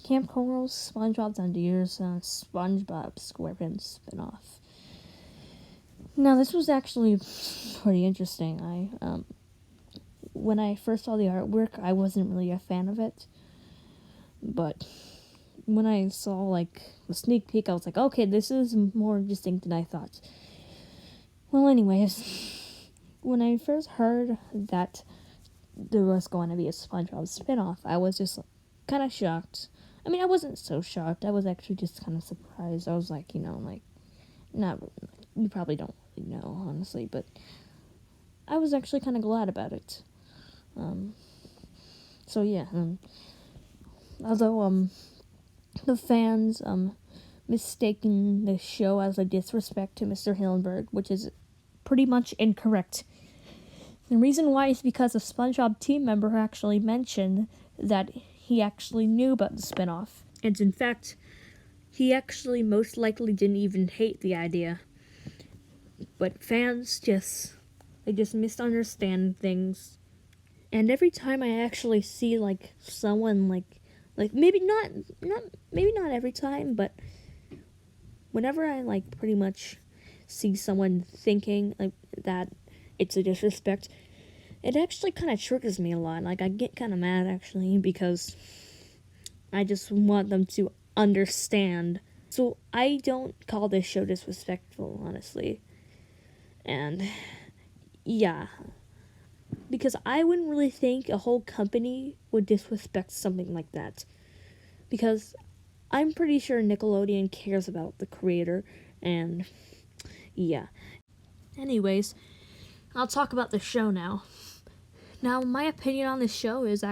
Kamp Koral's SpongeBob's Ideas SpongeBob SquarePants spinoff. Now, this was actually pretty interesting. When I first saw the artwork, I wasn't really a fan of it, but when I saw like the sneak peek, I was like, okay, this is more distinct than I thought. Well, anyways, when I first heard that there was going to be a SpongeBob spinoff, I was just kind of shocked. I mean, I wasn't so shocked. I was actually just kind of surprised. I was like, not, you probably don't really know, honestly, but I was actually kind of glad about it. So yeah, although, the fans, mistaking the show as a disrespect to Mr. Hillenburg, which is pretty much incorrect. The reason why is because a SpongeBob team member actually mentioned that he actually knew about the spinoff. And in fact, he actually most likely didn't even hate the idea. But fans just misunderstand things. And every time I actually see like someone like maybe not every time, but whenever I like pretty much see someone thinking like that it's a disrespect, it actually kind of triggers me a lot. Like, I get kind of mad, actually, because I just want them to understand. So I don't call this show disrespectful, honestly. And, yeah. Because I wouldn't really think a whole company would disrespect something like that. Because I'm pretty sure Nickelodeon cares about the creator, and, yeah. Anyways, I'll talk about the show now. Now, my opinion on this show is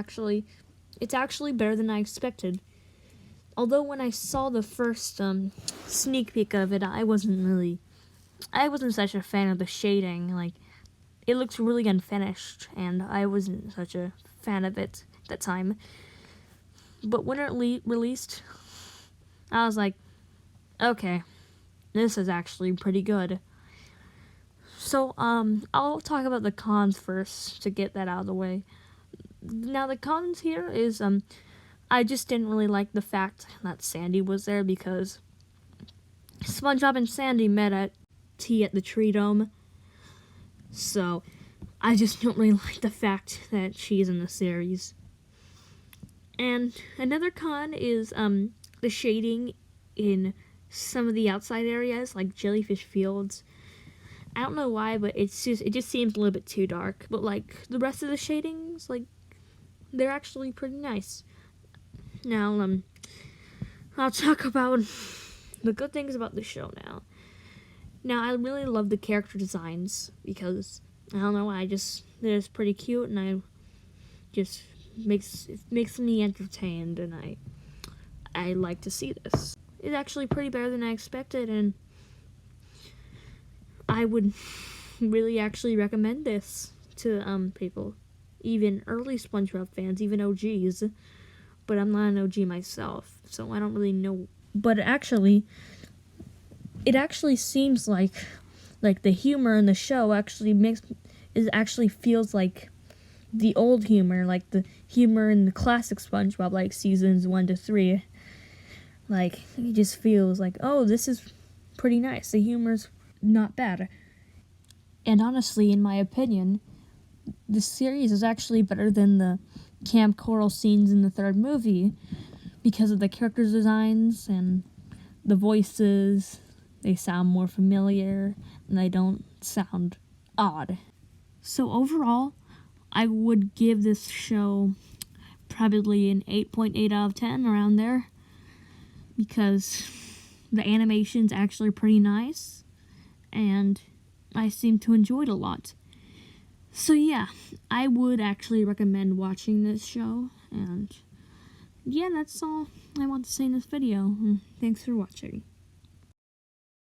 it's actually better than I expected. Although when I saw the first sneak peek of it, I wasn't such a fan of the shading. Like, it looks really unfinished, and I wasn't such a fan of it at that time. But when it released, I was like, okay, this is actually pretty good. So, I'll talk about the cons first to get that out of the way. Now, the cons here is, I just didn't really like the fact that Sandy was there because SpongeBob and Sandy met at tea at the Tree Dome. So, I just don't really like the fact that she's in the series. And another con is, the shading in some of the outside areas, like Jellyfish Fields. I don't know why, but it just seems a little bit too dark. But like the rest of the shadings, like they're actually pretty nice. Now, I'll talk about the good things about the show now. Now, I really love the character designs because I don't know why, they're just pretty cute, and I just makes me entertained, and I like to see this. It's actually pretty better than I expected, and I would really actually recommend this to people, even early SpongeBob fans, even OGs. But I'm not an OG myself, so I don't really know. But it actually seems like the humor in the show actually feels like the old humor, like the humor in the classic SpongeBob, like seasons 1 to 3. Like, it just feels like, oh, this is pretty nice. The humor's not bad. And honestly, in my opinion, the series is actually better than the Kamp Koral scenes in the third movie because of the character designs and the voices. They sound more familiar and they don't sound odd. So overall, I would give this show probably an 8.8 out of 10, around there, because the animation's actually pretty nice, and I seem to enjoy it a lot. So yeah, I would actually recommend watching this show, and yeah, that's all I want to say in this video. Thanks for watching.